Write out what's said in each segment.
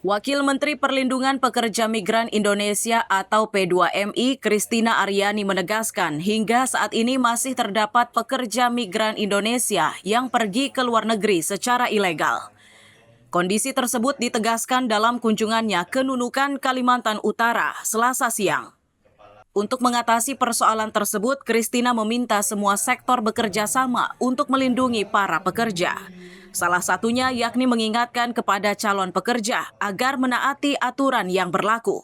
Wakil Menteri Perlindungan Pekerja Migran Indonesia atau P2MI, Christina Aryani menegaskan hingga saat ini masih terdapat pekerja migran Indonesia yang pergi ke luar negeri secara ilegal. Kondisi tersebut ditegaskan dalam kunjungannya ke Nunukan, Kalimantan Utara, Selasa siang. Untuk mengatasi persoalan tersebut, Christina meminta semua sektor bekerja sama untuk melindungi para pekerja. Salah satunya yakni mengingatkan kepada calon pekerja agar menaati aturan yang berlaku.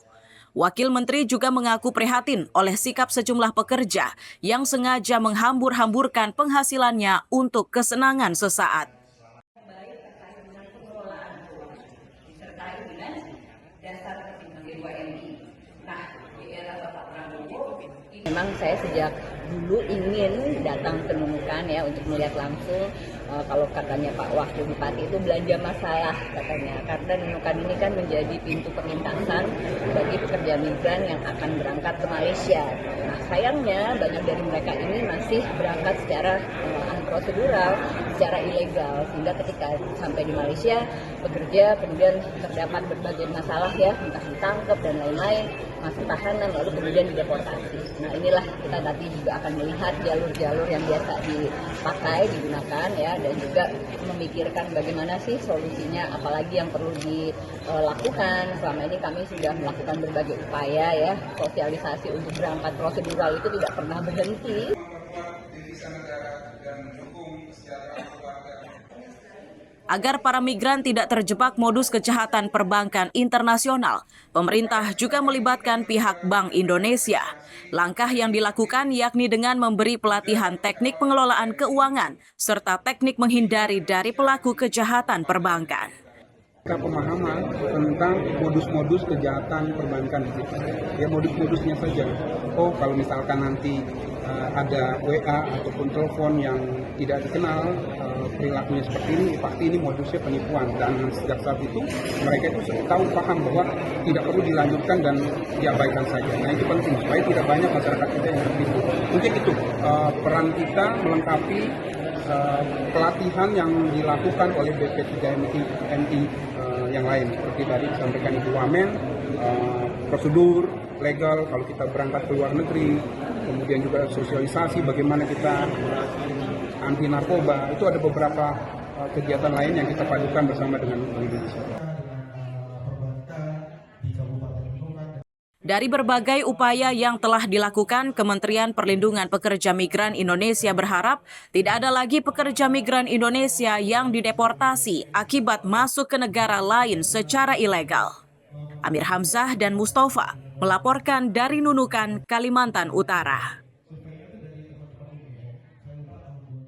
Wakil Menteri juga mengaku prihatin oleh sikap sejumlah pekerja yang sengaja menghambur-hamburkan penghasilannya untuk kesenangan sesaat. Memang saya sejak dulu ingin datang ke Nunukan ya untuk melihat langsung kalau katanya Pak Wakil Bupati itu belanja masalah katanya, karena Nunukan ini kan menjadi pintu perlintasan bagi pekerja migran yang akan berangkat ke Malaysia. Nah sayangnya banyak dari mereka ini masih berangkat secara unprosedural, secara ilegal, sehingga ketika sampai di Malaysia bekerja kemudian terdapat berbagai masalah ya, entah ditangkap dan lain-lain, masuk tahanan lalu kemudian dideportasi. Nah inilah kita nanti juga akan melihat jalur-jalur yang biasa dipakai, digunakan ya, dan juga memikirkan bagaimana sih solusinya, apalagi yang perlu dilakukan. Selama ini kami sudah melakukan berbagai upaya ya, sosialisasi untuk berangkat prosedural itu tidak pernah berhenti. Agar para migran tidak terjebak modus kejahatan perbankan internasional, pemerintah juga melibatkan pihak Bank Indonesia. Langkah yang dilakukan yakni dengan memberi pelatihan teknik pengelolaan keuangan serta teknik menghindari dari pelaku kejahatan perbankan. Pemahaman tentang modus-modus kejahatan perbankan itu, ya modus-modusnya saja. Oh, kalau misalkan nanti ada WA ataupun telepon yang tidak dikenal, perilakunya seperti ini, pasti ini modusnya penipuan. Dan sejak saat itu mereka itu tahu paham bahwa tidak perlu dilanjutkan dan diabaikan saja. Nah itu penting supaya tidak banyak masyarakat kita yang tertipu. Mungkin itu peran kita melengkapi pelatihan yang dilakukan oleh BP3MI yang lain, seperti tadi disampaikan Ibu Wamen, prosedur legal kalau kita berangkat ke luar negeri, kemudian juga sosialisasi bagaimana kita anti narkoba. Itu ada beberapa kegiatan lain yang kita padukan bersama dengan Bank Indonesia. Dari berbagai upaya yang telah dilakukan, Kementerian Perlindungan Pekerja Migran Indonesia berharap tidak ada lagi pekerja migran Indonesia yang dideportasi akibat masuk ke negara lain secara ilegal. Amir Hamzah dan Mustafa melaporkan dari Nunukan, Kalimantan Utara.